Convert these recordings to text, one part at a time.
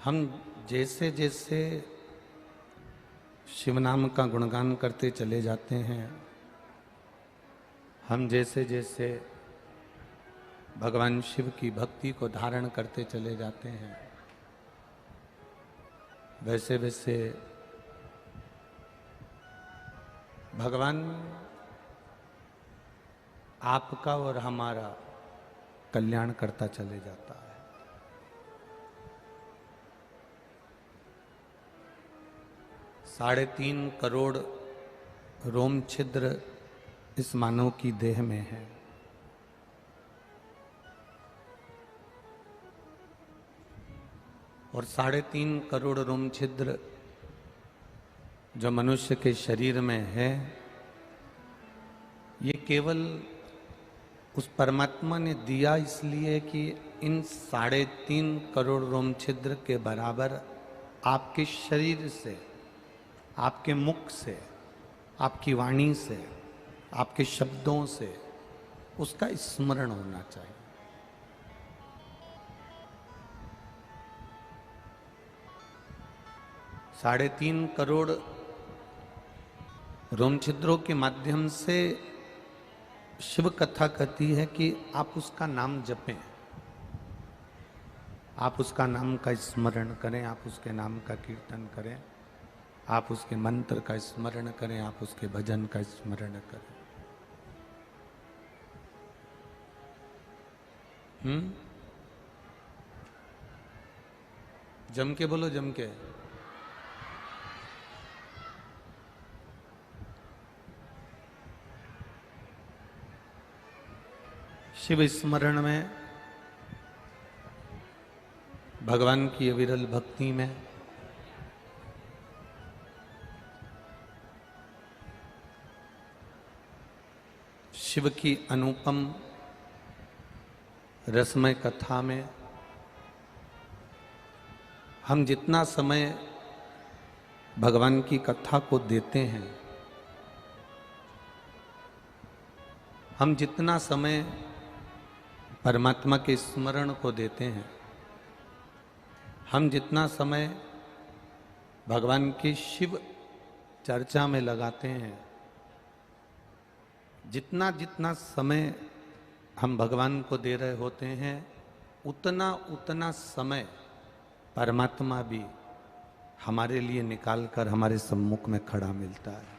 हम जैसे जैसे शिव नाम का गुणगान करते चले जाते हैं, हम जैसे जैसे भगवान शिव की भक्ति को धारण करते चले जाते हैं, वैसे वैसे भगवान आपका और हमारा कल्याण करता चले जाता है। 3.5 करोड़ रोम छिद्र इस मानव की देह में है। और 3.5 करोड़ रोम छिद्र जो मनुष्य के शरीर में है, ये केवल उस परमात्मा ने दिया इसलिए कि इन 3.5 करोड़ रोम छिद्र के बराबर आपके शरीर से, आपके मुख से, आपकी वाणी से, आपके शब्दों से उसका स्मरण होना चाहिए। साढ़े 3 करोड़ रोम छिद्रों के माध्यम से शिव कथा कहती है कि आप उसका नाम जपें, आप उसका नाम का स्मरण करें, आप उसके नाम का कीर्तन करें, आप उसके मंत्र का स्मरण करें, आप उसके भजन का स्मरण करें। जम के बोलो, जम के। शिव स्मरण में, भगवान की अविरल भक्ति में शिव की अनुपम रसमय कथा में हम जितना समय भगवान की कथा को देते हैं, हम जितना समय परमात्मा के स्मरण को देते हैं, हम जितना समय भगवान की शिव चर्चा में लगाते हैं, जितना जितना समय हम भगवान को दे रहे होते हैं, उतना उतना समय परमात्मा भी हमारे लिए निकालकर हमारे सम्मुख में खड़ा मिलता है।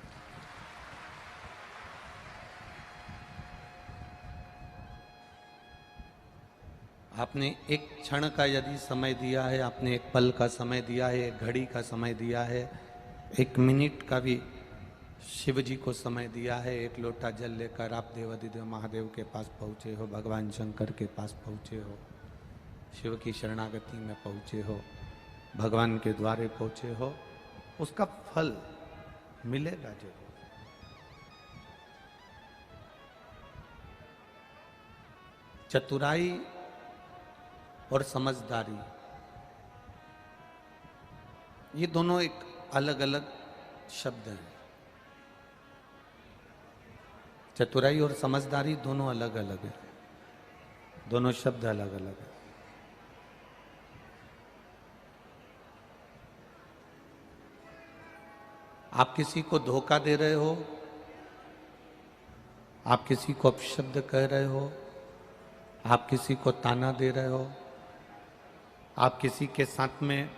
आपने एक क्षण का यदि समय दिया है, आपने एक पल का समय दिया है, एक घड़ी का समय दिया है, एक मिनट का भी शिव जी को समय दिया है, एक लोटा जल लेकर आप देवाधिदेव महादेव के पास पहुँचे हो, भगवान शंकर के पास पहुँचे हो, शिव की शरणागति में पहुँचे हो, भगवान के द्वारे पहुँचे हो, उसका फल मिलेगा जरूर। चतुराई और समझदारी, ये दोनों एक अलग अलग शब्द हैं। चतुराई और समझदारी दोनों अलग अलग है, दोनों शब्द अलग अलग है। आप किसी को धोखा दे रहे हो, आप किसी को अपशब्द कह रहे हो, आप किसी को ताना दे रहे हो, आप किसी के साथ में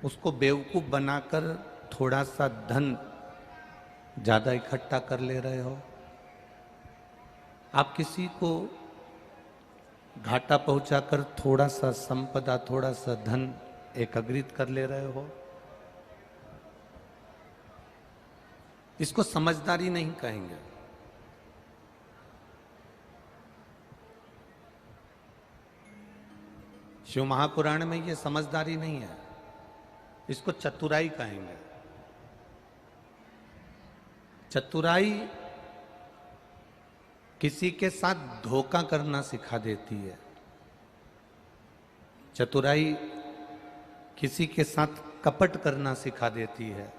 उसको बेवकूफ बनाकर थोड़ा सा धन ज्यादा इकट्ठा कर ले रहे हो, आप किसी को घाटा पहुंचाकर थोड़ा सा संपदा, थोड़ा सा धन एकत्रित कर ले रहे हो, इसको समझदारी नहीं कहेंगे। शिव महापुराण में ये समझदारी नहीं है, इसको चतुराई कहेंगे। चतुराई किसी के साथ धोखा करना सिखा देती है, चतुराई किसी के साथ कपट करना सिखा देती है,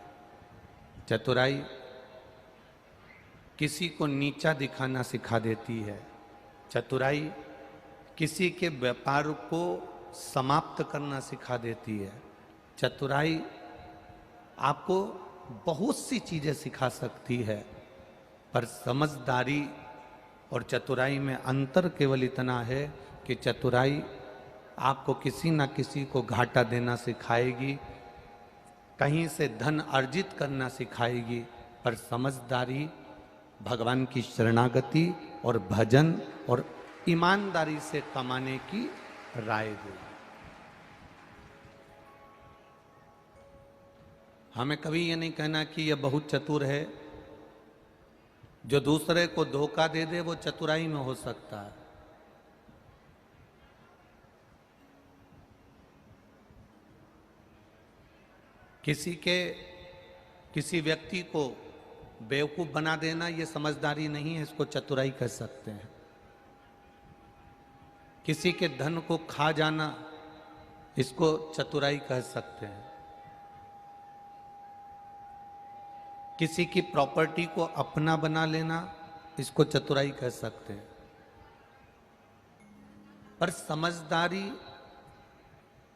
चतुराई किसी को नीचा दिखाना सिखा देती है, चतुराई किसी के व्यापार को समाप्त करना सिखा देती है। चतुराई आपको बहुत सी चीजें सिखा सकती है, पर समझदारी और चतुराई में अंतर केवल इतना है कि चतुराई आपको किसी ना किसी को घाटा देना सिखाएगी, कहीं से धन अर्जित करना सिखाएगी, पर समझदारी भगवान की शरणागति और भजन और ईमानदारी से कमाने की राय देगी। हमें कभी ये नहीं कहना कि यह बहुत चतुर है। जो दूसरे को धोखा दे दे वो चतुराई में हो सकता है। किसी व्यक्ति को बेवकूफ बना देना ये समझदारी नहीं है, इसको चतुराई कह सकते हैं। किसी के धन को खा जाना इसको चतुराई कह सकते हैं। किसी की प्रॉपर्टी को अपना बना लेना इसको चतुराई कह सकते हैं। पर समझदारी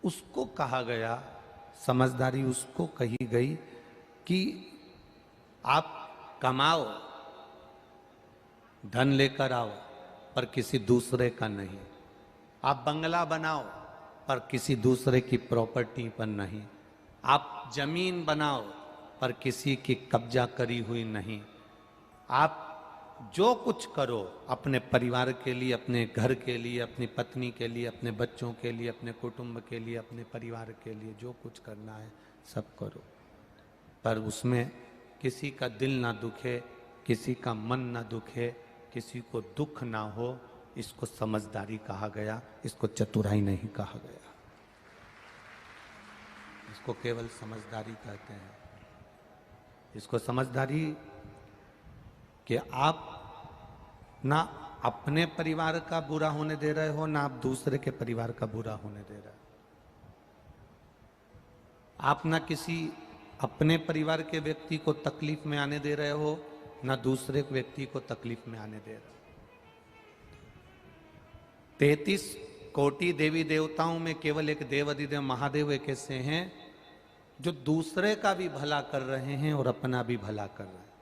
उसको कहा गया, समझदारी उसको कही गई कि आप कमाओ, धन लेकर आओ, पर किसी दूसरे का नहीं। आप बंगला बनाओ, पर किसी दूसरे की प्रॉपर्टी पर नहीं। आप जमीन बनाओ, पर किसी की कब्जा करी हुई नहीं। आप जो कुछ करो अपने परिवार के लिए, अपने घर के लिए, अपनी पत्नी के लिए, अपने बच्चों के लिए, अपने कुटुंब के लिए, अपने परिवार के लिए जो कुछ करना है सब करो, पर उसमें किसी का दिल ना दुखे, किसी का मन ना दुखे, किसी को दुख ना हो। इसको समझदारी कहा गया, इसको चतुराई नहीं कहा गया। इसको केवल समझदारी कहते हैं। इसको समझदारी कि आप ना अपने परिवार का बुरा होने दे रहे हो, ना आप दूसरे के परिवार का बुरा होने दे रहे हो। आप ना किसी अपने परिवार के व्यक्ति को तकलीफ में आने दे रहे हो, ना दूसरे व्यक्ति को तकलीफ में आने दे रहे हो। 33 कोटि देवी देवताओं में केवल एक देव अधिदेव महादेव एक ऐसे हैं जो दूसरे का भी भला कर रहे हैं और अपना भी भला कर रहे हैं।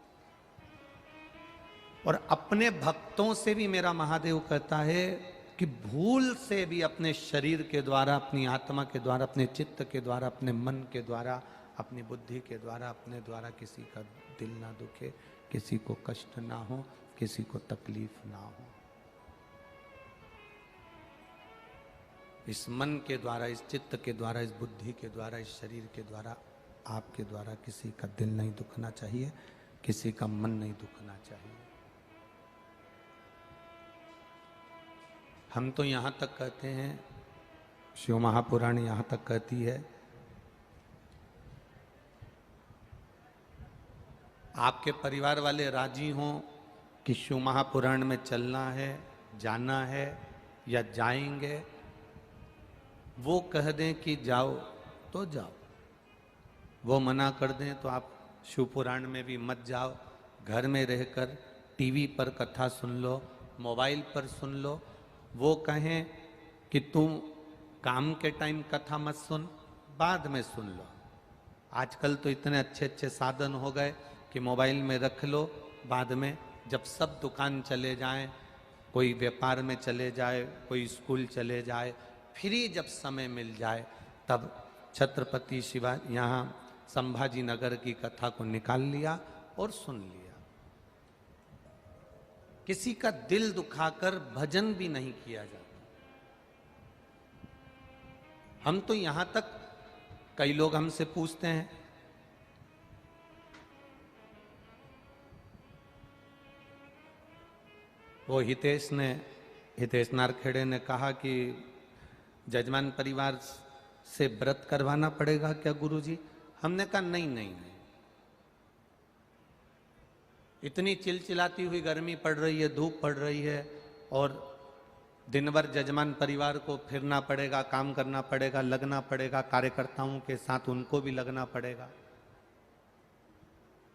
और अपने भक्तों से भी मेरा महादेव कहता है कि भूल से भी अपने शरीर के द्वारा, अपनी आत्मा के द्वारा, अपने चित्त के द्वारा, अपने मन के द्वारा, अपनी बुद्धि के द्वारा, अपने द्वारा किसी का दिल ना दुखे, किसी को कष्ट ना हो, किसी को तकलीफ ना हो। इस मन के द्वारा, इस चित्त के द्वारा, इस बुद्धि के द्वारा, इस शरीर के द्वारा, आपके द्वारा किसी का दिल नहीं दुखना चाहिए, किसी का मन नहीं दुखना चाहिए। हम तो यहाँ तक कहते हैं, शिव महापुराण यहाँ तक कहती है, आपके परिवार वाले राजी हों कि शिव महापुराण में चलना है, जाना है या जाएंगे, वो कह दें कि जाओ तो जाओ, वो मना कर दें तो आप शिव पुराण में भी मत जाओ। घर में रहकर टीवी पर कथा सुन लो, मोबाइल पर सुन लो। वो कहें कि तुम काम के टाइम कथा मत सुन, बाद में सुन लो। आजकल तो इतने अच्छे अच्छे साधन हो गए कि मोबाइल में रख लो, बाद में जब सब दुकान चले जाएं, कोई व्यापार में चले जाए, कोई स्कूल चले जाए, फ्री जब समय मिल जाए तब छत्रपति शिवाजी यहाँ संभाजी नगर की कथा को निकाल लिया और सुन लिया। किसी का दिल दुखाकर भजन भी नहीं किया जाता। हम तो यहां तक, कई लोग हमसे पूछते हैं, वो हितेश नारखेड़े ने कहा कि जजमान परिवार से व्रत करवाना पड़ेगा क्या गुरुजी? हमने कहा नहीं नहीं नहीं, इतनी चिलचिलाती हुई गर्मी पड़ रही है, धूप पड़ रही है, और दिन भर जजमान परिवार को फिरना पड़ेगा, काम करना पड़ेगा, लगना पड़ेगा, कार्यकर्ताओं के साथ उनको भी लगना पड़ेगा।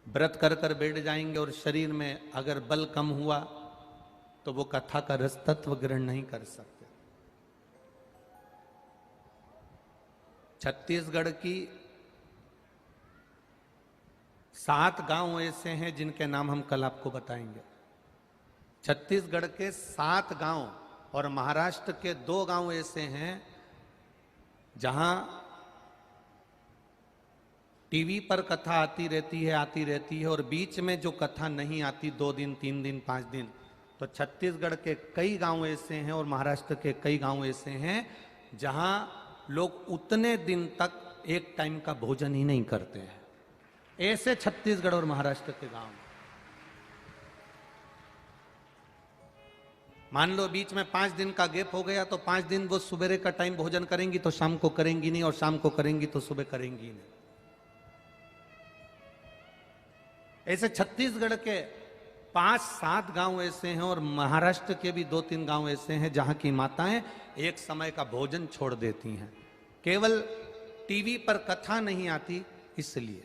व्रत कर कर बैठ जाएंगे और शरीर में अगर बल कम हुआ तो वो कथा का रस तत्व ग्रहण नहीं कर सकते। छत्तीसगढ़ की 7 गांव ऐसे हैं जिनके नाम हम कल आपको बताएंगे। छत्तीसगढ़ के 7 गांव और महाराष्ट्र के 2 गांव ऐसे हैं जहां टीवी पर कथा आती रहती है और बीच में जो कथा नहीं आती 2 दिन 3 दिन 5 दिन, तो छत्तीसगढ़ के कई गांव ऐसे हैं और महाराष्ट्र के कई गांव ऐसे हैं जहां लोग उतने दिन तक एक टाइम का भोजन ही नहीं करते हैं। ऐसे छत्तीसगढ़ और महाराष्ट्र के गांव। मान लो बीच में 5 दिन का गैप हो गया तो 5 दिन वो सुबह का टाइम भोजन करेंगी तो शाम को करेंगी नहीं, और शाम को करेंगी तो सुबह करेंगी नहीं। ऐसे छत्तीसगढ़ के 5-7 गांव ऐसे हैं और महाराष्ट्र के भी 2-3 गांव ऐसे हैं जहां की माताएं एक समय का भोजन छोड़ देती हैं, केवल टीवी पर कथा नहीं आती इसलिए,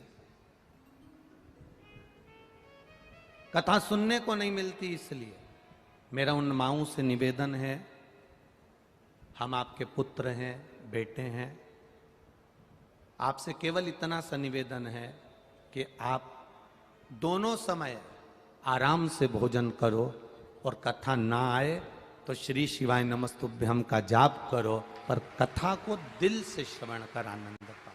कथा सुनने को नहीं मिलती इसलिए। मेरा उन माओं से निवेदन है, हम आपके पुत्र हैं, बेटे हैं, आपसे केवल इतना सा निवेदन है कि आप दोनों समय आराम से भोजन करो और कथा ना आए तो श्री शिवाय नमस्तुभ्यम का जाप करो, पर कथा को दिल से श्रवण कर आनंद पाओ।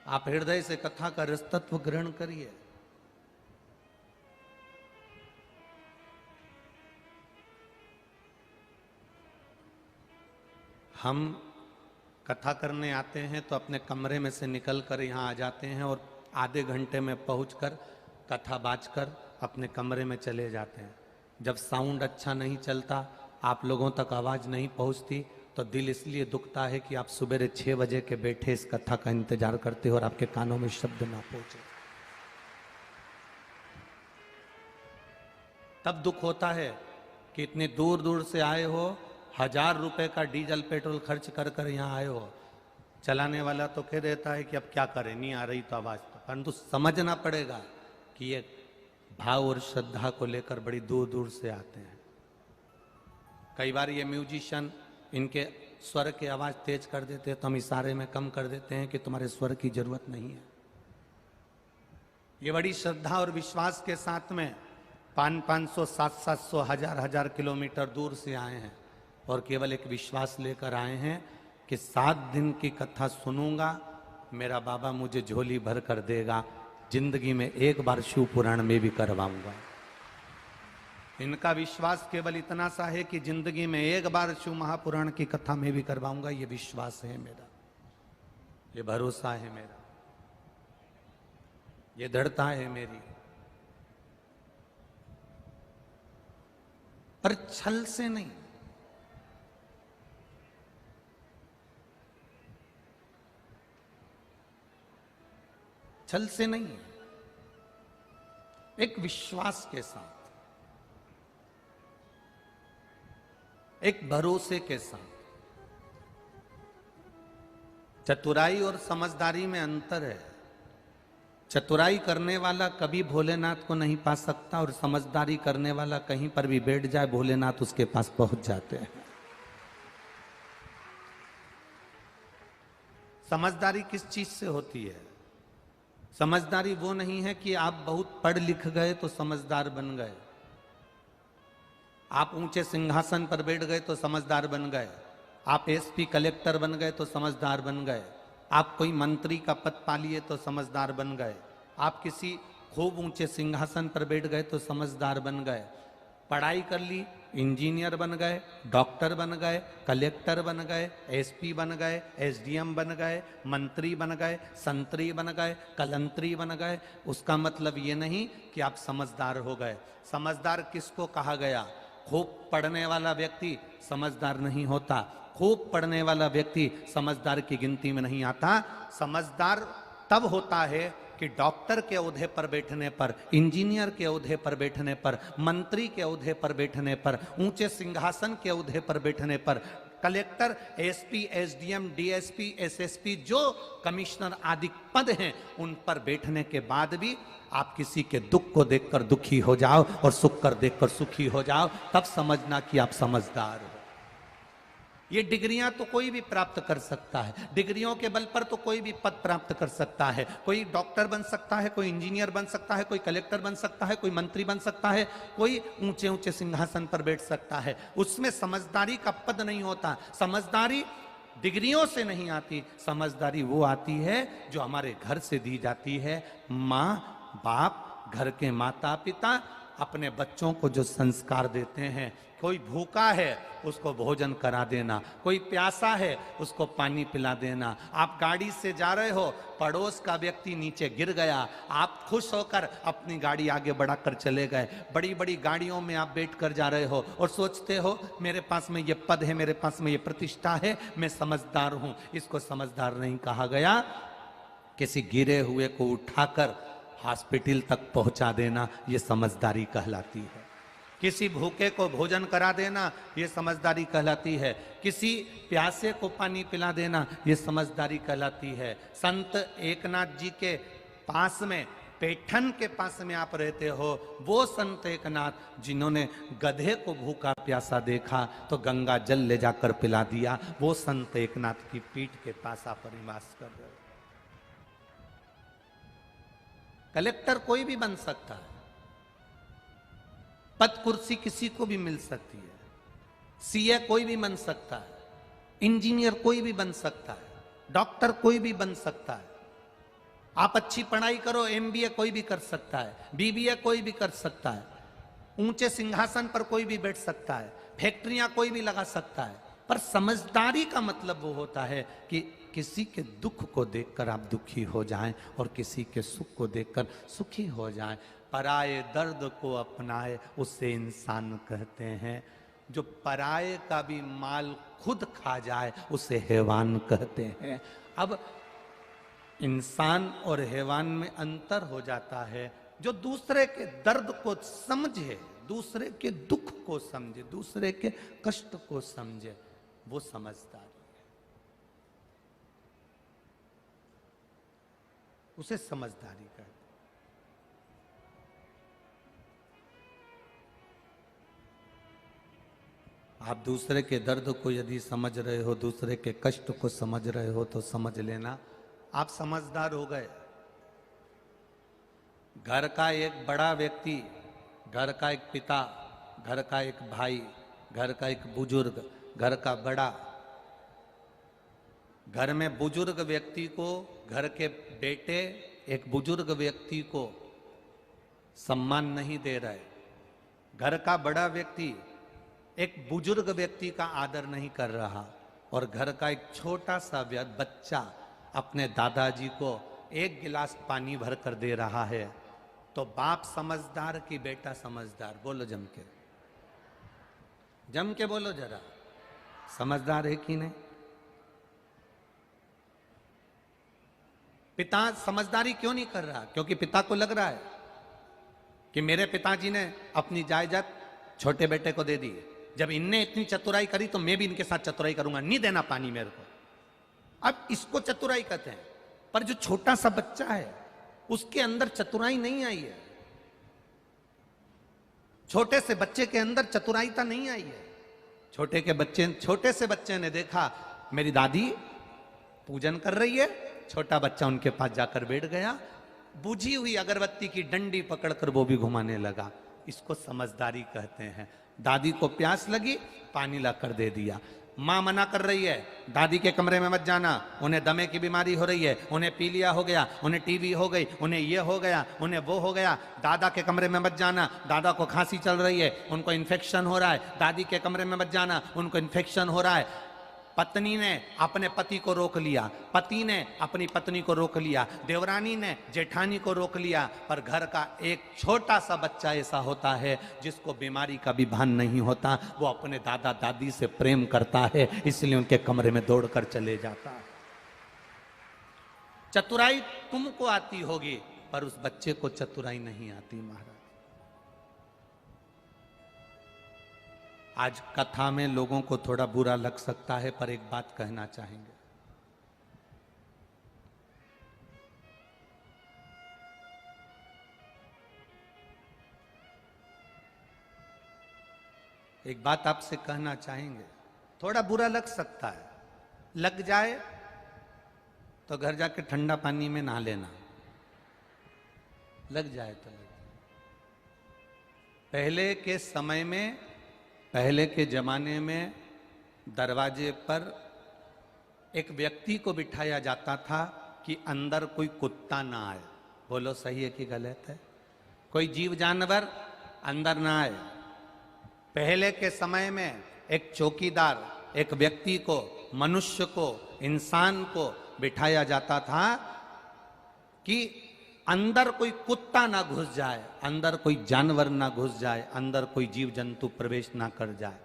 आप हृदय से कथा का रसतत्व ग्रहण करिए। हम कथा करने आते हैं तो अपने कमरे में से निकलकर यहाँ आ जाते हैं और आधे घंटे में पहुंचकर कथा बाजकर अपने कमरे में चले जाते हैं। जब साउंड अच्छा नहीं चलता, आप लोगों तक आवाज़ नहीं पहुंचती, तो दिल इसलिए दुखता है कि आप सुबह 6 बजे के बैठे इस कथा का इंतजार करते हो और आपके कानों में शब्द ना पहुंचे। तब दुख होता है कि इतने दूर दूर से आए हो, 1000 रुपए का डीजल पेट्रोल खर्च कर कर यहाँ आए हो। चलाने वाला तो कह देता है कि अब क्या करें, नहीं आ रही तो आवाज, परंतु समझना पड़ेगा कि ये भाव और श्रद्धा को लेकर बड़ी दूर दूर से आते हैं। कई बार ये म्यूजिशियन इनके स्वर की आवाज तेज कर देते हैं तो हम इशारे में कम कर देते हैं कि तुम्हारे स्वर की जरूरत नहीं है। ये बड़ी श्रद्धा और विश्वास के साथ में 500, 700, 1000 किलोमीटर दूर से आए हैं और केवल एक विश्वास लेकर आए हैं कि 7 दिन की कथा सुनूंगा, मेरा बाबा मुझे झोली भर कर देगा, जिंदगी में एक बार शिव पुराण में भी करवाऊंगा। इनका विश्वास केवल इतना सा है कि जिंदगी में एक बार शिव महापुराण की कथा में भी करवाऊंगा। ये विश्वास है मेरा, ये भरोसा है मेरा, ये दृढ़ता है मेरी। पर छल से नहीं, छल से नहीं, एक विश्वास के साथ, एक भरोसे के साथ। चतुराई और समझदारी में अंतर है। चतुराई करने वाला कभी भोलेनाथ को नहीं पा सकता और समझदारी करने वाला कहीं पर भी बैठ जाए भोलेनाथ उसके पास पहुंच जाते हैं। समझदारी किस चीज से होती है? समझदारी वो नहीं है कि आप बहुत पढ़ लिख गए तो समझदार बन गए, आप ऊंचे सिंहासन पर बैठ गए तो समझदार बन गए, आप एसपी कलेक्टर बन गए तो समझदार बन गए, आप कोई मंत्री का पद पा लिए तो समझदार बन गए, आप किसी खूब ऊंचे सिंहासन पर बैठ गए तो समझदार बन गए। पढ़ाई कर ली, इंजीनियर बन गए, डॉक्टर बन गए, कलेक्टर बन गए, एसपी बन गए, एसडीएम बन गए, मंत्री बन गए, संतरी बन गए, कलंतरी बन गए, उसका मतलब ये नहीं कि आप समझदार हो गए। समझदार किसको कहा गया? खूब पढ़ने वाला व्यक्ति समझदार नहीं होता, खूब पढ़ने वाला व्यक्ति समझदार की गिनती में नहीं आता। समझदार तब होता है कि डॉक्टर के ओहदे पर बैठने पर, इंजीनियर के ओहदे पर बैठने पर, मंत्री के ओहदे पर बैठने पर, ऊंचे सिंहासन के ओहदे पर बैठने पर collector, SP, SDM, DSP, SSP, जो कमिश्नर आदि पद हैं, उन पर बैठने के बाद भी आप किसी के दुख को देखकर दुखी हो जाओ और सुख कर देखकर सुखी हो जाओ, तब समझना कि आप समझदार हो। ये डिग्रियां तो कोई भी प्राप्त कर सकता है, डिग्रियों के बल पर तो कोई भी पद प्राप्त कर सकता है। कोई डॉक्टर बन सकता है, कोई इंजीनियर बन सकता है, कोई कलेक्टर बन सकता है, कोई मंत्री बन सकता है, कोई ऊंचे ऊंचे सिंहासन पर बैठ सकता है। उसमें समझदारी का पद नहीं होता। समझदारी डिग्रियों से नहीं आती, समझदारी वो आती है जो हमारे घर से दी जाती है। माँ बाप, घर के माता पिता अपने बच्चों को जो संस्कार देते हैं, कोई भूखा है उसको भोजन करा देना, कोई प्यासा है उसको पानी पिला देना। आप गाड़ी से जा रहे हो, पड़ोस का व्यक्ति नीचे गिर गया, आप खुश होकर अपनी गाड़ी आगे बढ़ाकर चले गए। बड़ी बड़ी गाड़ियों में आप बैठकर जा रहे हो और सोचते हो मेरे पास में ये पद है, मेरे पास में ये प्रतिष्ठा है, मैं समझदार हूं। इसको समझदार नहीं कहा गया। किसी गिरे हुए को उठाकर हॉस्पिटल तक पहुंचा देना, ये समझदारी कहलाती है। किसी भूखे को भोजन करा देना, ये समझदारी कहलाती है। किसी प्यासे को पानी पिला देना, ये समझदारी कहलाती है। संत एकनाथ जी के पास में, पैठन के पास में आप रहते हो, वो संत एकनाथ जिन्होंने गधे को भूखा प्यासा देखा तो गंगा जल ले जाकर पिला दिया, वो संत एकनाथ की पीठ के पास आप निवास कर रहे हो। कलेक्टर कोई भी बन सकता है, पद कुर्सी किसी को भी मिल सकती है, सीए कोई भी बन सकता है, इंजीनियर कोई भी बन सकता है, डॉक्टर कोई भी बन सकता है। आप अच्छी पढ़ाई करो, एमबीए कोई भी कर सकता है, बीबीए कोई भी कर सकता है, ऊंचे सिंहासन पर कोई भी बैठ सकता है, फैक्ट्रियां कोई भी लगा सकता है। पर समझदारी का मतलब वो होता है कि किसी के दुख को देखकर आप दुखी हो जाएं और किसी के सुख को देखकर सुखी हो जाएं। पराये दर्द को अपनाए उसे इंसान कहते हैं। जो पराये का भी माल खुद खा जाए उसे हैवान कहते हैं। अब इंसान और हैवान में अंतर हो जाता है। जो दूसरे के दर्द को समझे, दूसरे के दुख को समझे, दूसरे के कष्ट को समझे, वो समझदार है, उसे समझदारी कहते हैं। आप दूसरे के दर्द को यदि समझ रहे हो, दूसरे के कष्ट को समझ रहे हो, तो समझ लेना आप समझदार हो गए। घर का एक बड़ा व्यक्ति, घर का एक पिता, घर का एक भाई, घर का एक बुजुर्ग, घर का बड़ा, घर में बुजुर्ग व्यक्ति को, घर के बेटे एक बुजुर्ग व्यक्ति को सम्मान नहीं दे रहे, घर का बड़ा व्यक्ति एक बुजुर्ग व्यक्ति का आदर नहीं कर रहा, और घर का एक छोटा सा बच्चा अपने दादाजी को एक गिलास पानी भर कर दे रहा है, तो बाप समझदार कि बेटा समझदार? बोलो जम के, जम के बोलो जरा, समझदार है कि नहीं? पिता समझदारी क्यों नहीं कर रहा? क्योंकि पिता को लग रहा है कि मेरे पिताजी ने अपनी जायदाद छोटे बेटे को दे दी, जब इनने इतनी चतुराई करी तो मैं भी इनके साथ चतुराई करूंगा, नहीं देना पानी मेरे को। अब इसको चतुराई कहते हैं। पर जो छोटा सा बच्चा है उसके अंदर चतुराई नहीं आई है, छोटे से बच्चे के अंदर चतुराईता नहीं आई है। छोटे से बच्चे ने देखा मेरी दादी पूजन कर रही है, छोटा बच्चा उनके पास जाकर बैठ गया, बुझी हुई अगरबत्ती की डंडी पकड़कर वो भी घुमाने लगा। इसको समझदारी कहते हैं। दादी को प्यास लगी, पानी लाकर दे दिया। माँ मना कर रही है, दादी के कमरे में मत जाना, उन्हें दमे की बीमारी हो रही है, उन्हें पीलिया हो गया, उन्हें टीबी हो गई, उन्हें ये हो गया, उन्हें वो हो गया। दादा के कमरे में मत जाना, दादा को खांसी चल रही है, उनको इन्फेक्शन हो रहा है। दादी के कमरे में मत जाना, उनको इन्फेक्शन हो रहा है। पत्नी ने अपने पति को रोक लिया, पति ने अपनी पत्नी को रोक लिया, देवरानी ने जेठानी को रोक लिया। पर घर का एक छोटा सा बच्चा ऐसा होता है जिसको बीमारी का भी भान नहीं होता, वो अपने दादा दादी से प्रेम करता है, इसलिए उनके कमरे में दौड़कर चले जाता है। चतुराई तुमको आती होगी पर उस बच्चे को चतुराई नहीं आती महाराज। आज कथा में लोगों को थोड़ा बुरा लग सकता है, पर एक बात कहना चाहेंगे। एक बात आपसे कहना चाहेंगे, थोड़ा बुरा लग सकता है, लग जाए तो घर जाके ठंडा पानी में नहा लेना, लग जाए तो लग जाए। पहले के समय में, पहले के जमाने में दरवाजे पर एक व्यक्ति को बिठाया जाता था कि अंदर कोई कुत्ता ना आए। बोलो सही है कि गलत है? कोई जीव जानवर अंदर ना आए। पहले के समय में एक चौकीदार, एक व्यक्ति को, मनुष्य को, इंसान को बिठाया जाता था कि अंदर कोई कुत्ता ना घुस जाए, अंदर कोई जानवर ना घुस जाए, अंदर कोई जीव जंतु प्रवेश ना कर जाए।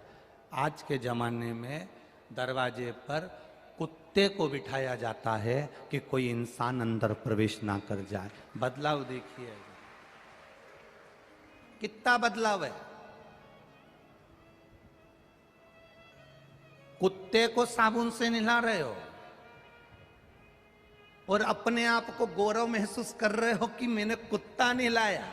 आज के जमाने में दरवाजे पर कुत्ते को बिठाया जाता है कि कोई इंसान अंदर प्रवेश ना कर जाए। बदलाव देखिए, कितना बदलाव है। कुत्ते को साबुन से नहला रहे हो और अपने आप को गौरव महसूस कर रहे हो कि मैंने कुत्ता नहलाया।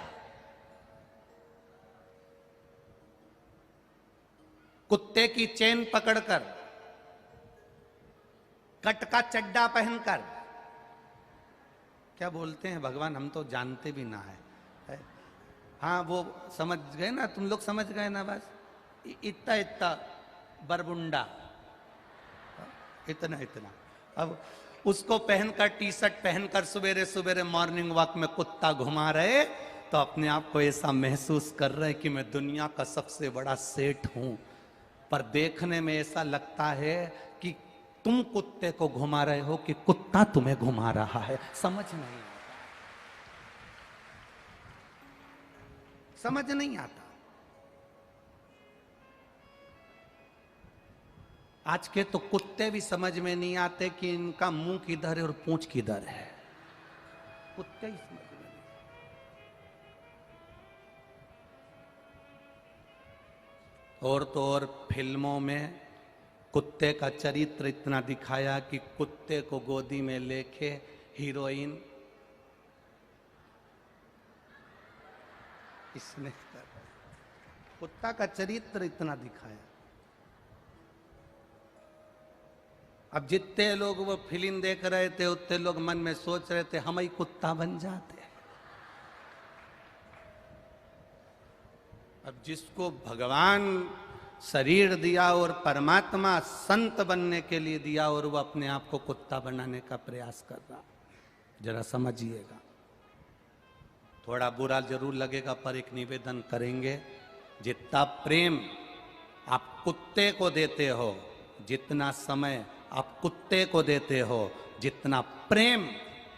कुत्ते की चेन पकड़कर, कट का चड्डा पहनकर, क्या बोलते हैं भगवान, हम तो जानते भी ना है। हाँ वो समझ गए ना, तुम लोग समझ गए ना, बस इतना इतना बरबुंडा, इतना इतना। अब उसको पहनकर, टी शर्ट पहनकर सवेरे सवेरे मॉर्निंग वॉक में कुत्ता घुमा रहे तो अपने आप को ऐसा महसूस कर रहे कि मैं दुनिया का सबसे बड़ा सेठ हूं। पर देखने में ऐसा लगता है कि तुम कुत्ते को घुमा रहे हो कि कुत्ता तुम्हें घुमा रहा है। समझ नहीं आता, समझ नहीं आता। आज के तो कुत्ते भी समझ में नहीं आते कि इनका मुंह किधर है और पूंछ किधर है। कुत्ते ही समझ में नहीं। और तो और फिल्मों में कुत्ते का चरित्र इतना दिखाया कि कुत्ते को गोदी में लेके हीरोइन इसने कुत्ता का चरित्र इतना दिखाया। अब जितने लोग वो फिल्म देख रहे थे उतने लोग मन में सोच रहे थे हम ही कुत्ता बन जाते। अब जिसको भगवान शरीर दिया और परमात्मा संत बनने के लिए दिया और वो अपने आप को कुत्ता बनाने का प्रयास कर रहा, जरा समझिएगा। थोड़ा बुरा जरूर लगेगा, पर एक निवेदन करेंगे, जितना प्रेम आप कुत्ते को देते हो, जितना समय आप कुत्ते को देते हो, जितना प्रेम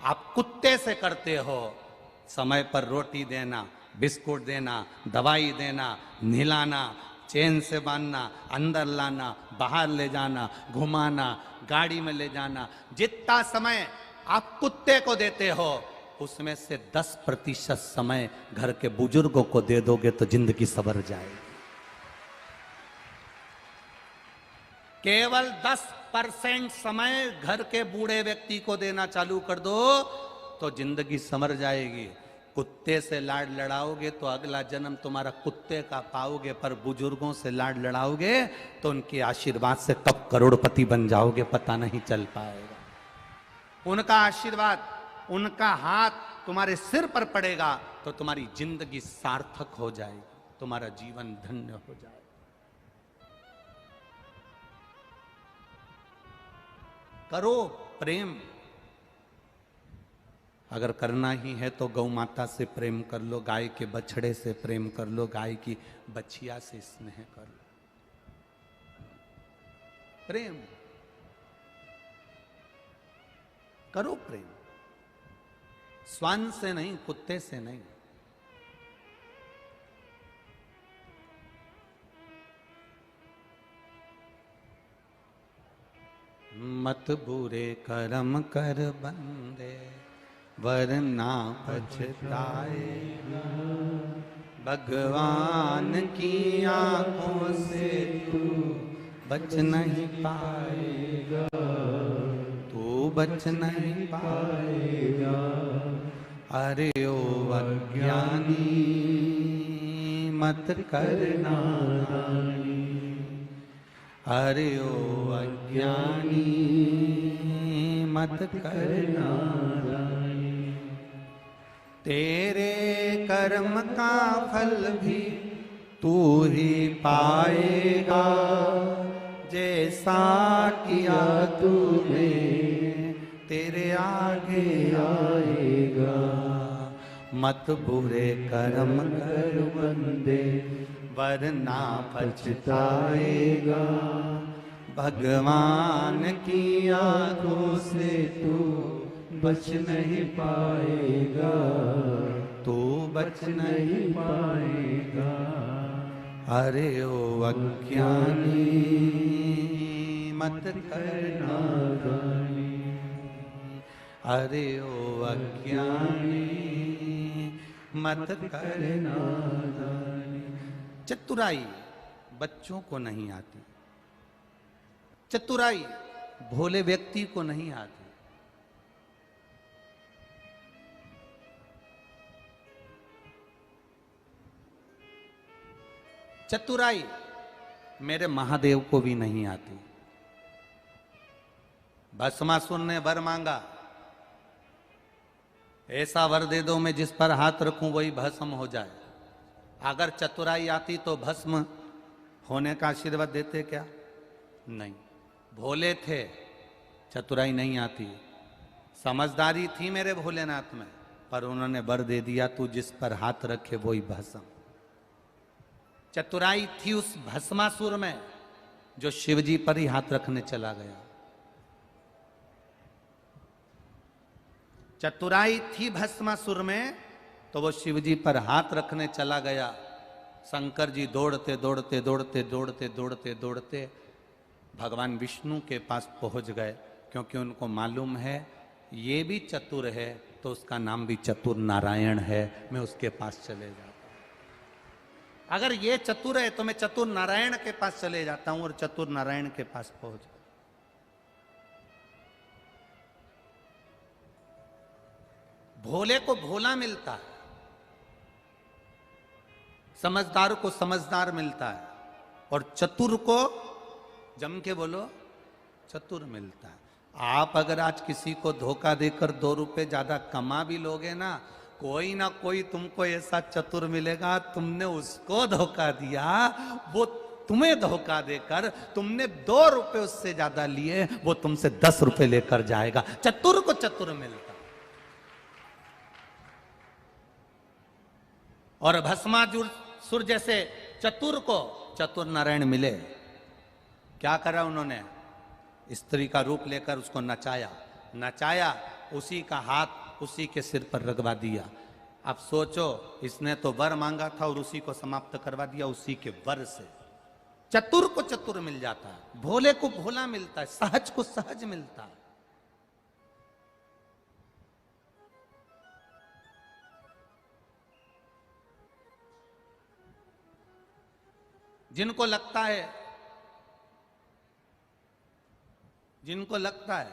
आप कुत्ते से करते हो, समय पर रोटी देना, बिस्कुट देना, दवाई देना, नहलाना, चैन से बांधना, अंदर लाना, बाहर ले जाना, घुमाना, गाड़ी में ले जाना, जितना समय आप कुत्ते को देते हो उसमें से 10% समय घर के बुजुर्गों को दे दोगे तो जिंदगी संवर जाएगी। केवल 10% समय घर के बूढ़े व्यक्ति को देना चालू कर दो तो जिंदगी संवर जाएगी। कुत्ते से लाड लड़ाओगे तो अगला जन्म तुम्हारा कुत्ते का पाओगे, पर बुजुर्गों से लाड लड़ाओगे तो उनके आशीर्वाद से कब करोड़पति बन जाओगे पता नहीं चल पाएगा। उनका आशीर्वाद, उनका हाथ तुम्हारे सिर पर पड़ेगा तो तुम्हारी जिंदगी सार्थक हो जाएगी, तुम्हारा जीवन धन्य हो जाएगा। करो प्रेम, अगर करना ही है तो गौ माता से प्रेम कर लो, गाय के बछड़े से प्रेम कर लो, गाय की बछिया से स्नेह कर लो। प्रेम करो, प्रेम श्वान से नहीं, कुत्ते से नहीं। मत बुरे कर्म कर बंदे वरना पछताए, भगवान की आंखों से तू बच नहीं पाएगा, तू बच नहीं पाएगा। अरे ओ अज्ञानी मत करना नादानी, अरे ओ अज्ञानी मत करना नादानी। तेरे कर्म का फल भी तू ही पाएगा, जैसा किया तूने तेरे आगे आएगा। मत बुरे कर्म कर बंदे वरना पछताएगा, भगवान की आंखों से तू बच नहीं पाएगा, तू बच नहीं पाएगा। अरे ओ अज्ञानी मत करना नादानी, अरे ओ अज्ञानी मत करना नादानी। चतुराई बच्चों को नहीं आती, चतुराई भोले व्यक्ति को नहीं आती। चतुराई मेरे महादेव को भी नहीं आती। भस्मासुर ने वर मांगा, ऐसा वर दे दो मैं जिस पर हाथ रखूं वही भस्म हो जाए। अगर चतुराई आती तो भस्म होने का आशीर्वाद देते क्या? नहीं। भोले थे, चतुराई नहीं आती। समझदारी थी मेरे भोलेनाथ में, पर उन्होंने वर दे दिया तू जिस पर हाथ रखे वही भस्म। चतुराई थी उस भस्मासुर में जो शिवजी पर ही हाथ रखने चला गया। चतुराई थी भस्मासुर में तो वो शिवजी पर हाथ रखने चला गया। शंकर जी दौड़ते दौड़ते दौड़ते दौड़ते दौड़ते दौड़ते भगवान विष्णु के पास पहुंच गए, क्योंकि उनको मालूम है ये भी चतुर है तो उसका नाम भी चतुर नारायण है, मैं उसके पास चले जाता हूं। अगर ये चतुर है तो मैं चतुर नारायण के पास चले जाता हूं, और चतुर नारायण के पास पहुंच गए। भोले को भोला मिलता है, समझदार को समझदार मिलता है, और चतुर को जम के बोलो चतुर मिलता है। आप अगर आज किसी को धोखा देकर 2 रुपए ज्यादा कमा भी लोगे ना, कोई ना कोई तुमको ऐसा चतुर मिलेगा, तुमने उसको धोखा दिया, वो तुम्हें धोखा देकर तुमने 2 रुपए उससे ज्यादा लिए, वो तुमसे 10 रुपए लेकर जाएगा। चतुर को चतुर मिलता। और भस्मासुर जैसे चतुर को चतुर नारायण मिले। क्या करा उन्होंने? स्त्री का रूप लेकर उसको नचाया, नचाया, उसी का हाथ उसी के सिर पर रगवा दिया। अब सोचो, इसने तो वर मांगा था और उसी को समाप्त करवा दिया उसी के वर से। चतुर को चतुर मिल जाता है, भोले को भोला मिलता है, सहज को सहज मिलता है। जिनको लगता है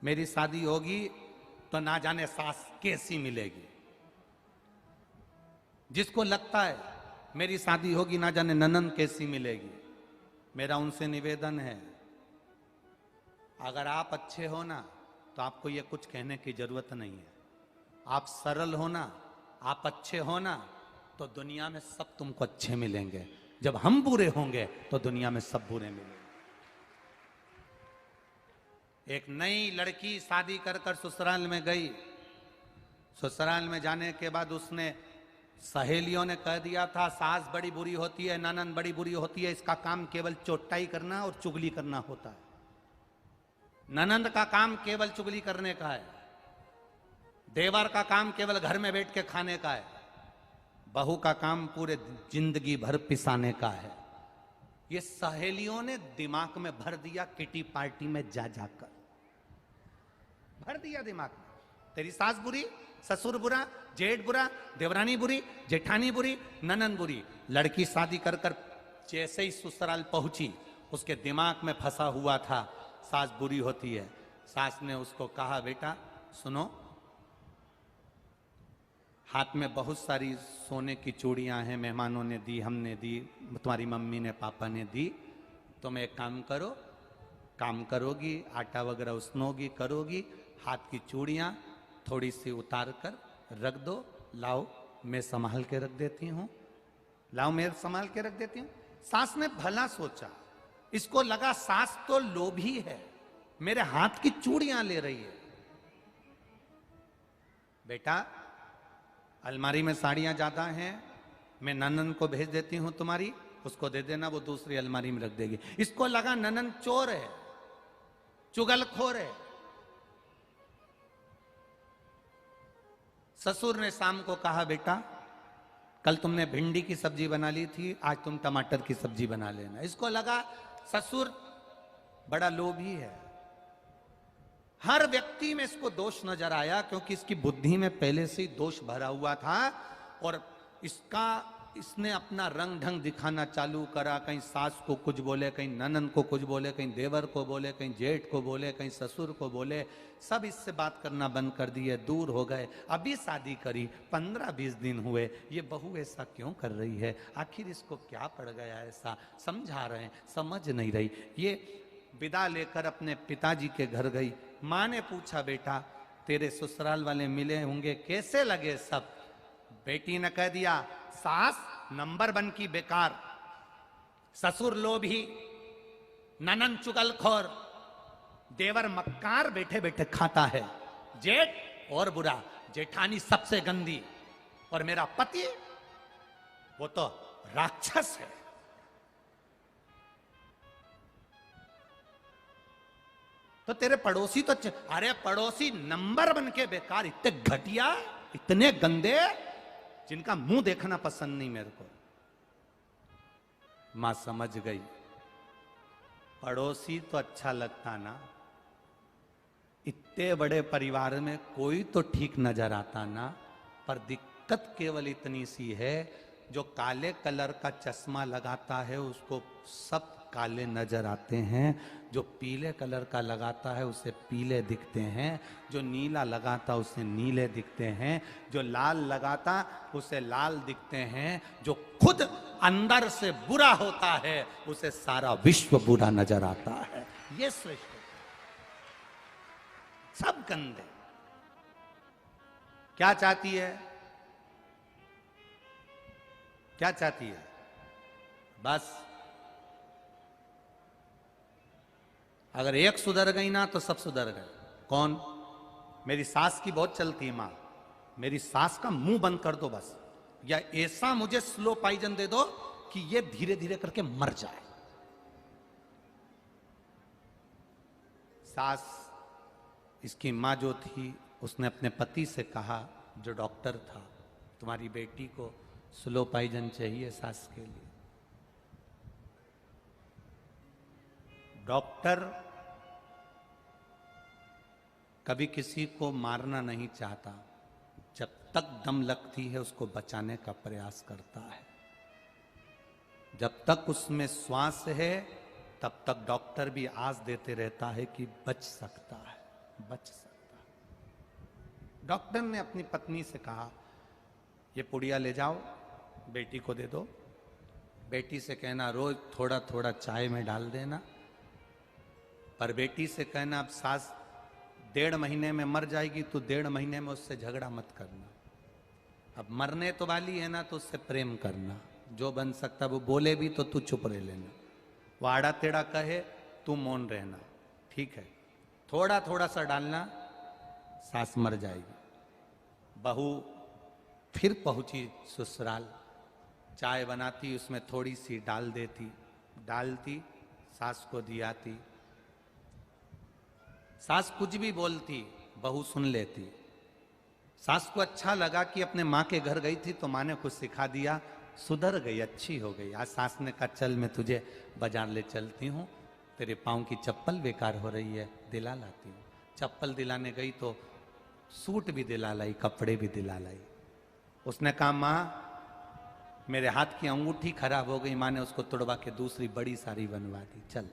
मेरी शादी होगी तो ना जाने सास कैसी मिलेगी, जिसको लगता है मेरी शादी होगी ना जाने ननन कैसी मिलेगी, मेरा उनसे निवेदन है, अगर आप अच्छे हो ना तो आपको ये कुछ कहने की जरूरत नहीं है। आप सरल हो ना, आप अच्छे हो ना, तो दुनिया में सब तुमको अच्छे मिलेंगे। जब हम बुरे होंगे तो दुनिया में सब बुरे मिलेंगे। एक नई लड़की शादी कर कर ससुराल में गई। ससुराल में जाने के बाद उसने सहेलियों ने कह दिया था सास बड़ी बुरी होती है, ननद बड़ी बुरी होती है, इसका काम केवल चोटाई करना और चुगली करना होता है। ननद का काम केवल चुगली करने का है, देवर का काम केवल घर में बैठ के खाने का है, बहू का काम पूरे जिंदगी भर पिसाने का है। ये सहेलियों ने दिमाग में भर दिया, किटी पार्टी में जा जाकर भर दिया दिमाग में। तेरी सास बुरी ससुर बुरा, जेठ बुरा, देवरानी बुरी, जेठानी बुरी, ननन बुरी। लड़की शादी कर कर जैसे ही ससुराल पहुंची, उसके दिमाग में फंसा हुआ था सास बुरी होती है। सास ने उसको कहा, बेटा सुनो, हाथ में बहुत सारी सोने की चूड़ियां हैं, मेहमानों ने दी, हमने दी, तुम्हारी मम्मी ने, पापा ने दी। तुम एक काम करो, काम करोगी, आटा वगैरह उसनोगी, करोगी, हाथ की चूड़ियां थोड़ी सी उतार कर रख दो, लाओ मैं संभाल के रख देती हूं, लाओ मैं संभाल के रख देती हूं। सास ने भला सोचा, इसको लगा सास तो लोभी है, मेरे हाथ की चूड़ियां ले रही है। बेटा अलमारी में साड़ियां ज्यादा हैं, मैं ननन को भेज देती हूं तुम्हारी, उसको दे देना, वो दूसरी अलमारी में रख देगी। इसको लगा ननन चोर है, चुगलखोर है। ससुर ने शाम को कहा, बेटा कल तुमने भिंडी की सब्जी बना ली थी, आज तुम टमाटर की सब्जी बना लेना। इसको लगा ससुर बड़ा लोभी है। हर व्यक्ति में इसको दोष नजर आया, क्योंकि इसकी बुद्धि में पहले से ही दोष भरा हुआ था और इसने अपना रंग ढंग दिखाना चालू करा। कहीं सास को कुछ बोले, कहीं ननन को कुछ बोले, कहीं देवर को बोले, कहीं जेठ को बोले, कहीं ससुर को बोले। सब इससे बात करना बंद कर दिए, दूर हो गए। अभी शादी करी, 15-20 दिन हुए, ये बहू ऐसा क्यों कर रही है, आखिर इसको क्या पड़ गया ऐसा, समझा रहे हैं, समझ नहीं रही। ये विदा लेकर अपने पिताजी के घर गई। माँ ने पूछा, बेटा तेरे ससुराल वाले मिले होंगे, कैसे लगे सब? बेटी ने कह दिया, सास नंबर 1 की बेकार, ससुर लोभी, ननन चुगलखोर, देवर मक्कार बैठे बैठे खाता है, जेठ और बुरा, जेठानी सबसे गंदी, और मेरा पति वो तो राक्षस है। तो तेरे पड़ोसी तो अरे पड़ोसी नंबर 1 के बेकार, इतने घटिया, इतने गंदे, जिनका मुंह देखना पसंद नहीं मेरे को। मां समझ गई, पड़ोसी तो अच्छा लगता ना, इतने बड़े परिवार में कोई तो ठीक नजर आता ना। पर दिक्कत केवल इतनी सी है, जो काले कलर का चश्मा लगाता है उसको सब काले नजर आते हैं, जो पीले कलर का लगाता है उसे पीले दिखते हैं, जो नीला लगाता उसे नीले दिखते हैं, जो लाल लगाता उसे लाल दिखते हैं, जो खुद अंदर से बुरा होता है उसे सारा विश्व बुरा नजर आता है। ये श्रेष्ठ, सब गंदे। क्या चाहती है, क्या चाहती है? बस अगर एक सुधर गई ना तो सब सुधर गए। कौन? मेरी सास की बहुत चलती है मां, मेरी सास का मुंह बंद कर दो बस, या ऐसा मुझे स्लो पॉइजन दे दो कि ये धीरे धीरे करके मर जाए। सास, इसकी मां जो थी, उसने अपने पति से कहा, जो डॉक्टर था, तुम्हारी बेटी को स्लो पॉइजन चाहिए सास के लिए। डॉक्टर कभी किसी को मारना नहीं चाहता, जब तक दम लगती है उसको बचाने का प्रयास करता है। जब तक उसमें श्वास है तब तक डॉक्टर भी आस देते रहता है कि बच सकता है, बच सकता है। डॉक्टर ने अपनी पत्नी से कहा, ये पुड़िया ले जाओ, बेटी को दे दो, बेटी से कहना रोज थोड़ा थोड़ा चाय में डाल देना। पर बेटी से कहना, अब सास 1.5 महीने में मर जाएगी, तो 1.5 महीने में उससे झगड़ा मत करना। अब मरने तो वाली है ना, तो उससे प्रेम करना। जो बन सकता वो बोले भी तो तू चुप रह लेना, वो आड़ा टेढ़ा कहे तू मौन रहना, ठीक है? थोड़ा थोड़ा सा डालना, सास मर जाएगी। बहू फिर पहुंची ससुराल, चाय बनाती, उसमें थोड़ी सी डाल देती, डालती, सास को दियाती। सास कुछ भी बोलती, बहू सुन लेती। सास को अच्छा लगा कि अपने माँ के घर गई थी तो माँ ने कुछ सिखा दिया, सुधर गई, अच्छी हो गई। आज सास ने कहा, चल मैं तुझे बाजार ले चलती हूँ, तेरे पाँव की चप्पल बेकार हो रही है, दिला लाती हूँ। चप्पल दिलाने गई तो सूट भी दिला लाई, कपड़े भी दिला लाई। उसने कहा माँ मेरे हाथ की अंगूठी खराब हो गई, माँ ने उसको तुड़वा के दूसरी बड़ी साड़ी बनवा दी। चल,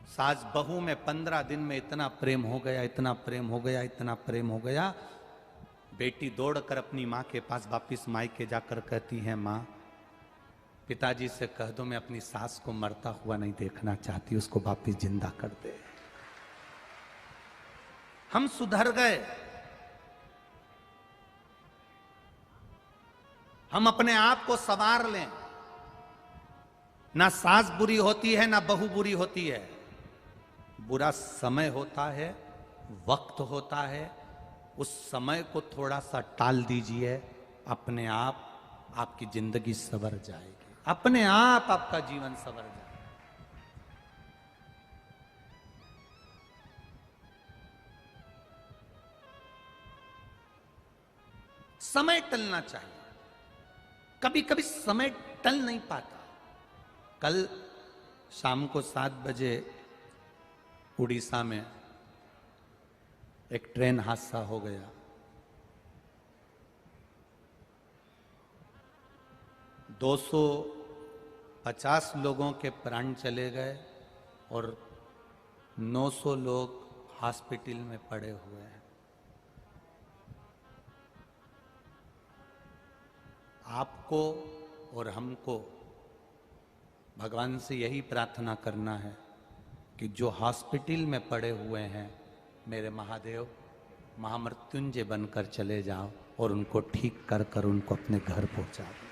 सास बहू में 15 दिन में इतना प्रेम हो गया, इतना प्रेम हो गया, इतना प्रेम हो गया। बेटी दौड़कर अपनी माँ के पास वापिस मायके जाकर कहती है माँ पिताजी से कह दो मैं अपनी सास को मरता हुआ नहीं देखना चाहती, उसको वापिस जिंदा कर दे। हम सुधर गए, हम अपने आप को संवार लें। ना सास बुरी होती है ना बहू बुरी होती है, बुरा समय होता है, वक्त होता है। उस समय को थोड़ा सा टाल दीजिए, अपने आप आपकी जिंदगी संवर जाएगी, अपने आप आपका जीवन संवर जाएगा। समय टलना चाहिए, कभी कभी समय टल नहीं पाता। कल शाम को 7 बजे उड़ीसा में एक ट्रेन हादसा हो गया। 250 लोगों के प्राण चले गए और 900 लोग हॉस्पिटल में पड़े हुए हैं। आपको और हमको भगवान से यही प्रार्थना करना है कि जो हॉस्पिटल में पड़े हुए हैं, मेरे महादेव महामृत्युंजय बनकर चले जाओ और उनको ठीक कर कर उनको अपने घर पहुंचा दो।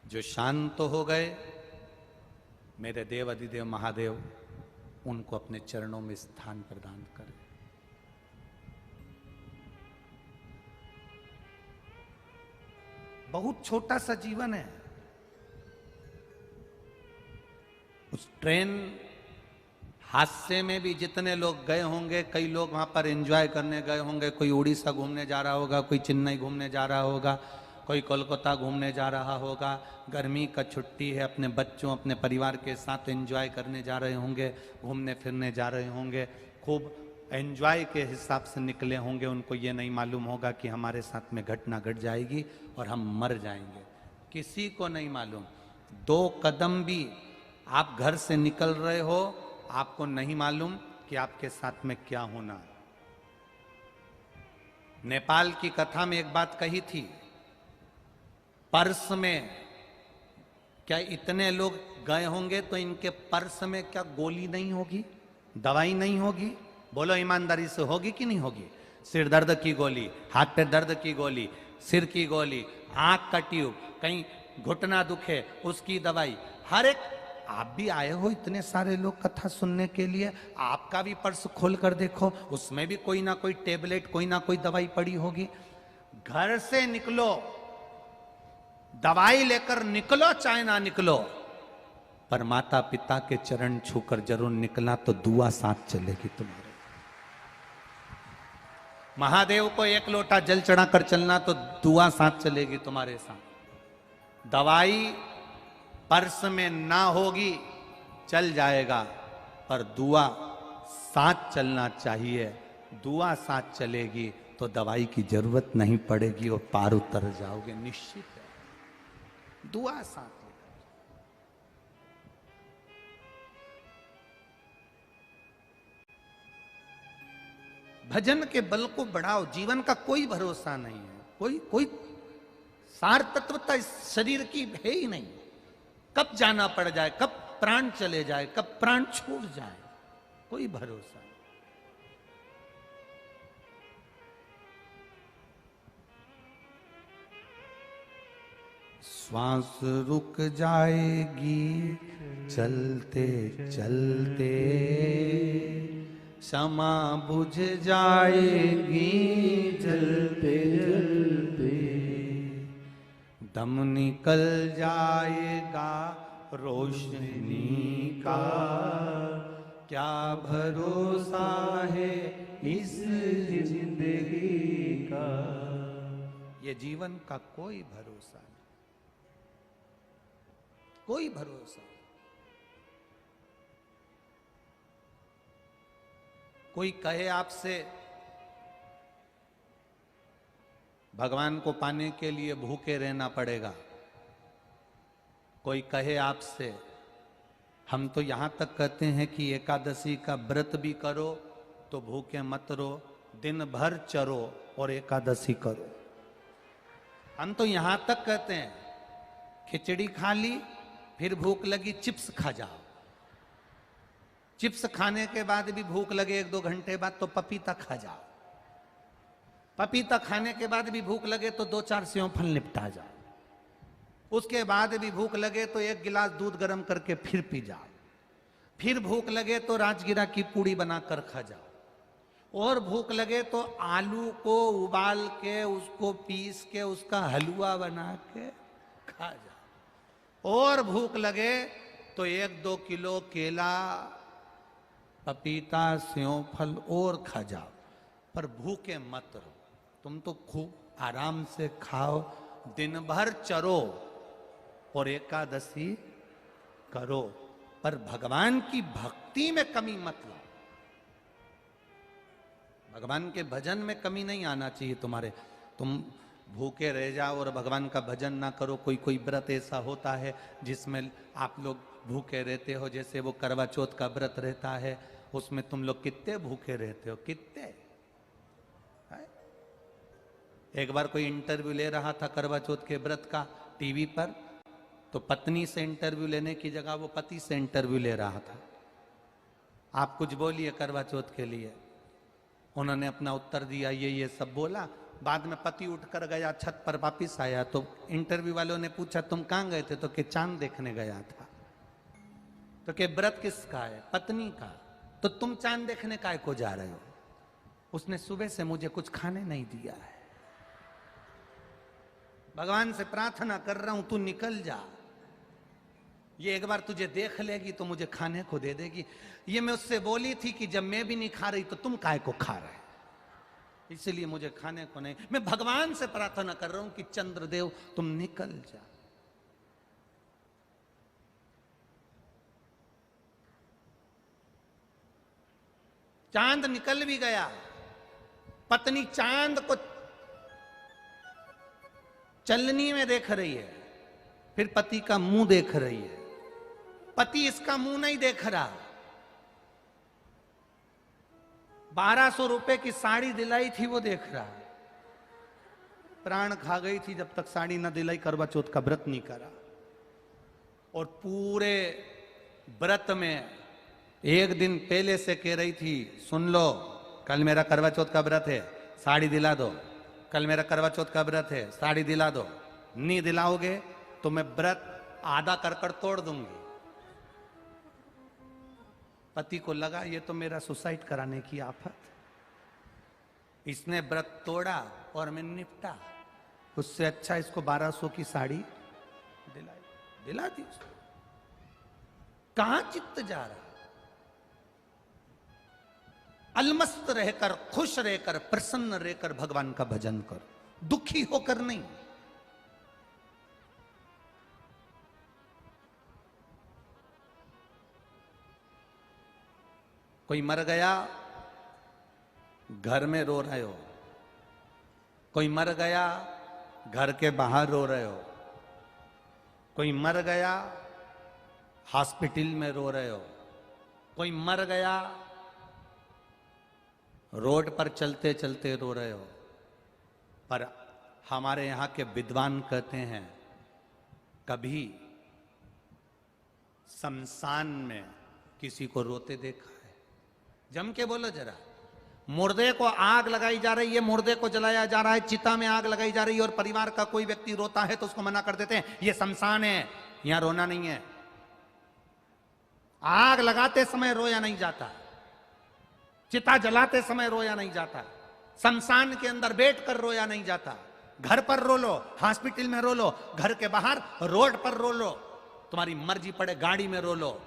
जो शांत हो गए, मेरे देव अधिदेव महादेव उनको अपने चरणों में स्थान प्रदान करें। बहुत छोटा सा जीवन है। उस ट्रेन हादसे में भी जितने लोग गए होंगे, कई लोग वहां पर एंजॉय करने गए होंगे। कोई उड़ीसा घूमने जा रहा होगा, कोई चेन्नई घूमने जा रहा होगा, कोई कोलकाता घूमने जा रहा होगा। गर्मी का छुट्टी है, अपने बच्चों अपने परिवार के साथ एंजॉय करने जा रहे होंगे, घूमने फिरने जा रहे होंगे, खूब एंजॉय के हिसाब से निकले होंगे। उनको ये नहीं मालूम होगा कि हमारे साथ में घटना घट जाएगी और हम मर जाएंगे। किसी को नहीं मालूम। 2 कदम भी आप घर से निकल रहे हो, आपको नहीं मालूम कि आपके साथ में क्या होना है। नेपाल की कथा में एक बात कही थी, पर्स में क्या इतने लोग गए होंगे तो इनके पर्स में क्या गोली नहीं होगी, दवाई नहीं होगी? बोलो ईमानदारी से, होगी कि नहीं होगी? सिर दर्द की गोली, हाथ पे दर्द की गोली, सिर की गोली, आंख का ट्यूब, कहीं घुटना दुखे उसकी दवाई, हर एक। आप भी आए हो इतने सारे लोग कथा सुनने के लिए, आपका भी पर्स खोल कर देखो, उसमें भी कोई ना कोई टेबलेट, कोई ना कोई दवाई पड़ी होगी। घर से निकलो, दवाई लेकर निकलो चाहे ना निकलो, पर माता पिता के चरण छूकर जरूर निकलना, तो दुआ साथ चलेगी तुम्हारे। महादेव को 1 लोटा जल चढ़ाकर चलना, तो दुआ साथ चलेगी तुम्हारे साथ। दवाई पर्स में ना होगी, चल जाएगा, पर दुआ साथ चलना चाहिए। दुआ साथ चलेगी तो दवाई की जरूरत नहीं पड़ेगी और पार उतर जाओगे, निश्चित है। दुआ साथ लेकर। भजन के बल को बढ़ाओ। जीवन का कोई भरोसा नहीं है, कोई सार तत्वता इस शरीर की है ही नहीं। कब जाना पड़ जाए, कब प्राण चले जाए, कब प्राण छूट जाए, कोई भरोसा नहीं। श्वास रुक जाएगी चलते चलते, क्षमा बुझ जाएगी जलते जलते, दम निकल जाएगा रोशनी का, क्या भरोसा है इस जिंदगी का। ये जीवन का कोई भरोसा नहीं, कोई भरोसा। कोई कहे आपसे भगवान को पाने के लिए भूखे रहना पड़ेगा, कोई कहे आपसे, हम तो यहां तक कहते हैं कि एकादशी का व्रत भी करो तो भूखे मत रहो, दिन भर चरो और एकादशी करो। हम तो यहां तक कहते हैं खिचड़ी खा ली, फिर भूख लगी चिप्स खा जाओ, चिप्स खाने के बाद भी भूख लगे 1-2 घंटे बाद तो पपीता खा जाओ, पपीता खाने के बाद भी भूख लगे तो 2-4 सेव फल निपटा जाओ, उसके बाद भी भूख लगे तो 1 गिलास दूध गर्म करके फिर पी जाओ, फिर भूख लगे तो राजगिरा की पूड़ी बनाकर खा जाओ, और भूख लगे तो आलू को उबाल के उसको पीस के उसका हलवा बना के खा जाओ, और भूख लगे तो 1-2 किलो केला, पपीता, सेव फल और खा जाओ, पर भूखे मत रहो। तुम तो खूब आराम से खाओ, दिन भर चरो और एकादशी करो, पर भगवान की भक्ति में कमी मत लाओ। भगवान के भजन में कमी नहीं आना चाहिए तुम्हारे। तुम भूखे रह जाओ और भगवान का भजन ना करो। कोई कोई व्रत ऐसा होता है जिसमें आप लोग भूखे रहते हो, जैसे वो करवा चौथ का व्रत रहता है, उसमें तुम लोग कितने भूखे रहते हो, कितने। एक बार कोई इंटरव्यू ले रहा था करवा चौथ के व्रत का टीवी पर, तो पत्नी से इंटरव्यू लेने की जगह वो पति से इंटरव्यू ले रहा था। आप कुछ बोलिए करवा चौथ के लिए। उन्होंने अपना उत्तर दिया, ये सब बोला। बाद में पति उठकर गया, छत पर वापिस आया तो इंटरव्यू वालों ने पूछा तुम कहां गए थे, तो कि चांद देखने गया था। तो कि व्रत किसका है, पत्नी का। तो तुम चांद देखने काय को जा रहे हो, उसने सुबह से मुझे कुछ खाने नहीं दिया है, भगवान से प्रार्थना कर रहा हूं तू निकल जा, ये एक बार तुझे देख लेगी तो मुझे खाने को दे देगी। ये मैं उससे बोली थी कि जब मैं भी नहीं खा रही तो तुम काय को खा रहे, इसलिए मुझे खाने को नहीं। मैं भगवान से प्रार्थना कर रहा हूं कि चंद्रदेव तुम निकल जा। चांद निकल भी गया, पत्नी चांद को चलनी में देख रही है, फिर पति का मुंह देख रही है। पति इसका मुंह नहीं देख रहा। 1200 रुपए की साड़ी दिलाई थी वो देख रहा। प्राण खा गई थी जब तक साड़ी ना दिलाई, करवा चौथ का व्रत नहीं करा। और पूरे व्रत में एक दिन पहले से कह रही थी सुन लो कल मेरा करवा चौथ का व्रत है, साड़ी दिला दो, कल मेरा करवा चौथ का व्रत है, साड़ी दिला दो, नहीं दिलाओगे तो मैं व्रत आधा कर तोड़ दूंगी। पति को लगा ये तो मेरा सुसाइड कराने की आफत, इसने व्रत तोड़ा और मैं निपटा, उससे अच्छा इसको 1200 की साड़ी दिला दी। कहां चित्त जा रहा। अलमस्त रहकर, खुश रहकर, प्रसन्न रहकर भगवान का भजन करो, दुखी होकर नहीं। कोई मर गया घर में रो रहे हो, कोई मर गया घर के बाहर रो रहे हो, कोई मर गया हॉस्पिटल में रो रहे हो, कोई मर गया रोड पर चलते चलते रो रहे हो। पर हमारे यहां के विद्वान कहते हैं कभी शमशान में किसी को रोते देखा है? जम के बोलो जरा। मुर्दे को आग लगाई जा रही है, मुर्दे को जलाया जा रहा है, चिता में आग लगाई जा रही है, और परिवार का कोई व्यक्ति रोता है तो उसको मना कर देते हैं ये शमशान है, यहां रोना नहीं है। आग लगाते समय रोया नहीं जाता, चिता जलाते समय रोया नहीं जाता, शमशान के अंदर बैठकर रोया नहीं जाता। घर पर रो लो, हॉस्पिटल में रो लो, घर के बाहर रोड पर रो लो, तुम्हारी मर्जी पड़े गाड़ी में रो लो,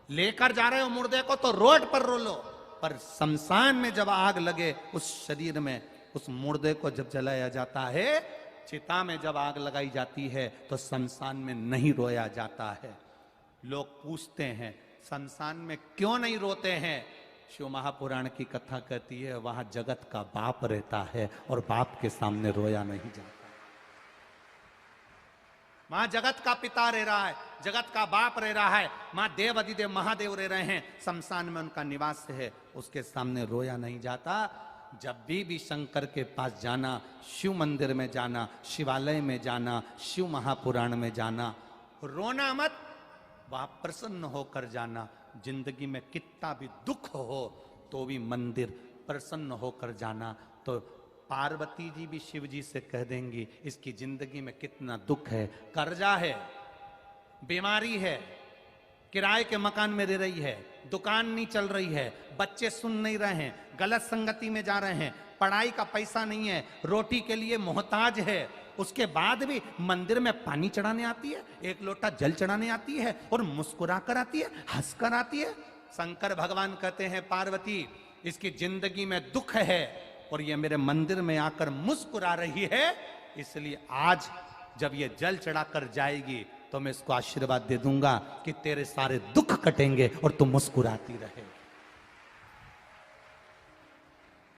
लेकर जा रहे हो मुर्दे को तो रोड पर रो लो। पर शमशान में जब आग लगे उस शरीर में, उस मुर्दे को जब जलाया जाता है, चिता में जब आग लगाई जाती है तो शमशान में नहीं रोया जाता है। लोग पूछते हैं शमशान में क्यों नहीं रोते हैं? शिव महापुराण की कथा कहती है वहां जगत का बाप रहता है और बाप के सामने रोया नहीं जाता। वहां जगत का पिता रह रहा है, जगत का बाप रह रहा है, मां देव अधिदेव महादेव रह रहे हैं, शमशान में उनका निवास है, उसके सामने रोया नहीं जाता। जब भी शंकर के पास जाना, शिव मंदिर में जाना, शिवालय में जाना, शिव महापुराण में जाना, रोना मत, वहां प्रसन्न होकर जाना। जिंदगी में कितना भी दुख हो तो भी मंदिर प्रसन्न होकर जाना। तो पार्वती जी भी शिव जी से कह देंगी इसकी जिंदगी में कितना दुख है, कर्जा है, बीमारी है, किराए के मकान में रह रही है, दुकान नहीं चल रही है, बच्चे सुन नहीं रहे हैं, गलत संगति में जा रहे हैं, पढ़ाई का पैसा नहीं है, रोटी के लिए मोहताज है, उसके बाद भी मंदिर में पानी चढ़ाने आती है, एक लोटा जल चढ़ाने आती है और मुस्कुरा कर आती है, हंसकर आती है। शंकर भगवान कहते हैं पार्वती इसकी जिंदगी में दुख है और ये मेरे मंदिर में आकर मुस्कुरा रही है, इसलिए आज जब ये जल चढ़ाकर जाएगी तो मैं इसको आशीर्वाद दे दूंगा कि तेरे सारे दुख कटेंगे और तू मुस्कुराती रहे।